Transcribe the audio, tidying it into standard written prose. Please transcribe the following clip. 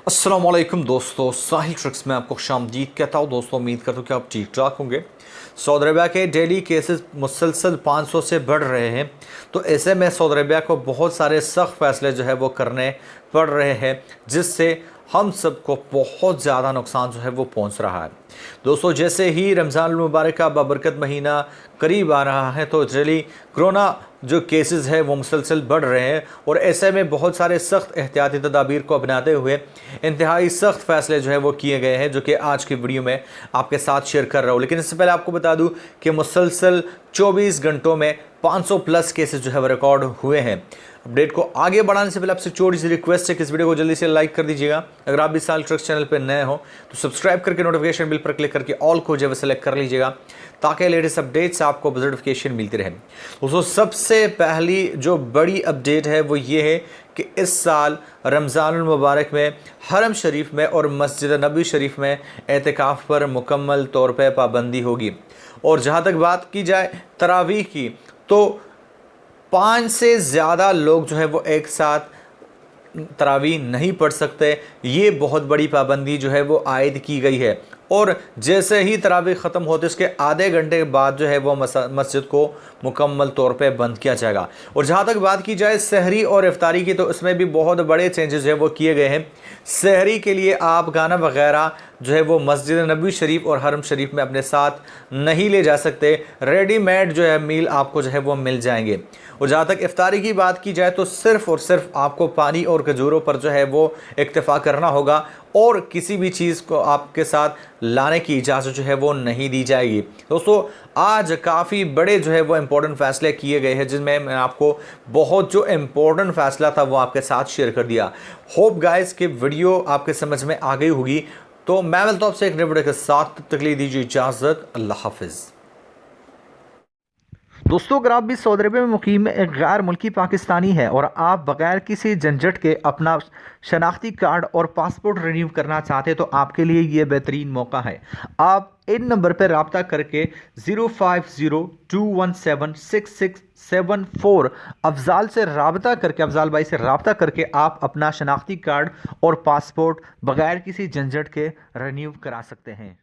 अस्सलाम वालेकुम दोस्तों, साहिल ट्रिक्स में आपको खुशामदीद कहता हूँ। दोस्तों उम्मीद करता हूँ कि आप ठीक ठाक होंगे। सऊदी अरबिया के डेली केसेस मुसलसल 500 से बढ़ रहे हैं, तो ऐसे में सऊदी अरबिया को बहुत सारे सख्त फैसले जो है वो करने पड़ रहे हैं, जिससे हम सबको बहुत ज़्यादा नुकसान जो है वो पहुंच रहा है। दोस्तों जैसे ही रमज़ान मुबारक का बाबरकत महीना करीब आ रहा है, तो डेली कोरोना जो केसेस है वो मुसलसल बढ़ रहे हैं, और ऐसे में बहुत सारे सख्त एहतियाती तदाबीर को अपनाते हुए इंतहाई सख्त फैसले जो है वो किए गए हैं, जो कि आज की वीडियो में आपके साथ शेयर कर रहा हूँ। लेकिन इससे पहले आपको बता दूँ कि मुसलसल 24 घंटों में 500 प्लस केसेस जो है वो रिकॉर्ड हुए हैं। अपडेट को आगे बढ़ाने से पहले आपसे छोटी सी रिक्वेस्ट है कि इस वीडियो को जल्दी से लाइक कर दीजिएगा। अगर आप भी साहिल ट्रिक्स चैनल पर नए हो तो सब्सक्राइब करके नोटिफिकेशन बिल पर क्लिक करके ऑल को जो है सेलेक्ट कर लीजिएगा, ताकि लेटेस्ट अपडेट्स आपको नोटिफिकेशन मिलती रहे। दोस्तों सबसे पहली जो बड़ी अपडेट है वो ये है कि इस साल रमज़ान मुबारक में हरम शरीफ में और मस्जिद नबी शरीफ में एतिकाफ़ पर मुकम्मल तौर पर पाबंदी होगी। और जहाँ तक बात की जाए तरावीह की, तो 5 से ज़्यादा लोग जो है वो एक साथ तरावीह नहीं पढ़ सकते। ये बहुत बड़ी पाबंदी जो है वो आयद की गई है, और जैसे ही तरावीह ख़त्म होते उसके आधे घंटे के बाद जो है वो मस्जिद को मुकम्मल तौर पे बंद किया जाएगा। और जहाँ तक बात की जाए सहरी और इफ्तारी की, तो इसमें भी बहुत बड़े चेंजेस है वो किए गए हैं। सहरी के लिए आप गाना वगैरह जो है वो मस्जिद नबी शरीफ और हरम शरीफ में अपने साथ नहीं ले जा सकते। रेडीमेड जो है मील आपको जो है वो मिल जाएंगे। और जहाँ तक इफ्तारी की बात की जाए, तो सिर्फ़ और सिर्फ आपको पानी और खजूरों पर जो है वो इक्तफ़ा करना होगा, और किसी भी चीज़ को आपके साथ लाने की इजाज़त जो है वो नहीं दी जाएगी। दोस्तों आज काफ़ी बड़े जो है वो इम्पोर्टेंट फ़ैसले किए गए हैं, जिनमें मैं आपको बहुत जो इम्पोर्टेंट फ़ैसला था वो आपके साथ शेयर कर दिया। होप गाइस कि वीडियो आपके समझ में आ गई होगी। तो मैं मिलता हूं आपसे एक नए वीडियो के साथ, तब तक के लिए दीजिए इजाज़त। अल्लाह हाफिज़। दोस्तों अगर आप भी सऊदी अरब में मुकीम एक गैर मुल्की पाकिस्तानी है और आप बगैर किसी झंझट के अपना शनाख्ती कार्ड और पासपोर्ट रिन्यू करना चाहते हैं, तो आपके लिए ये बेहतरीन मौका है। आप इन नंबर पर रब्ता करके 0502176674 अफजाल से रब्ता करके, अफजाल भाई से रब्ता करके आप अपना शनाख्ती कार्ड और पासपोर्ट बगैर किसी झंझट के रिन्यू करा सकते हैं।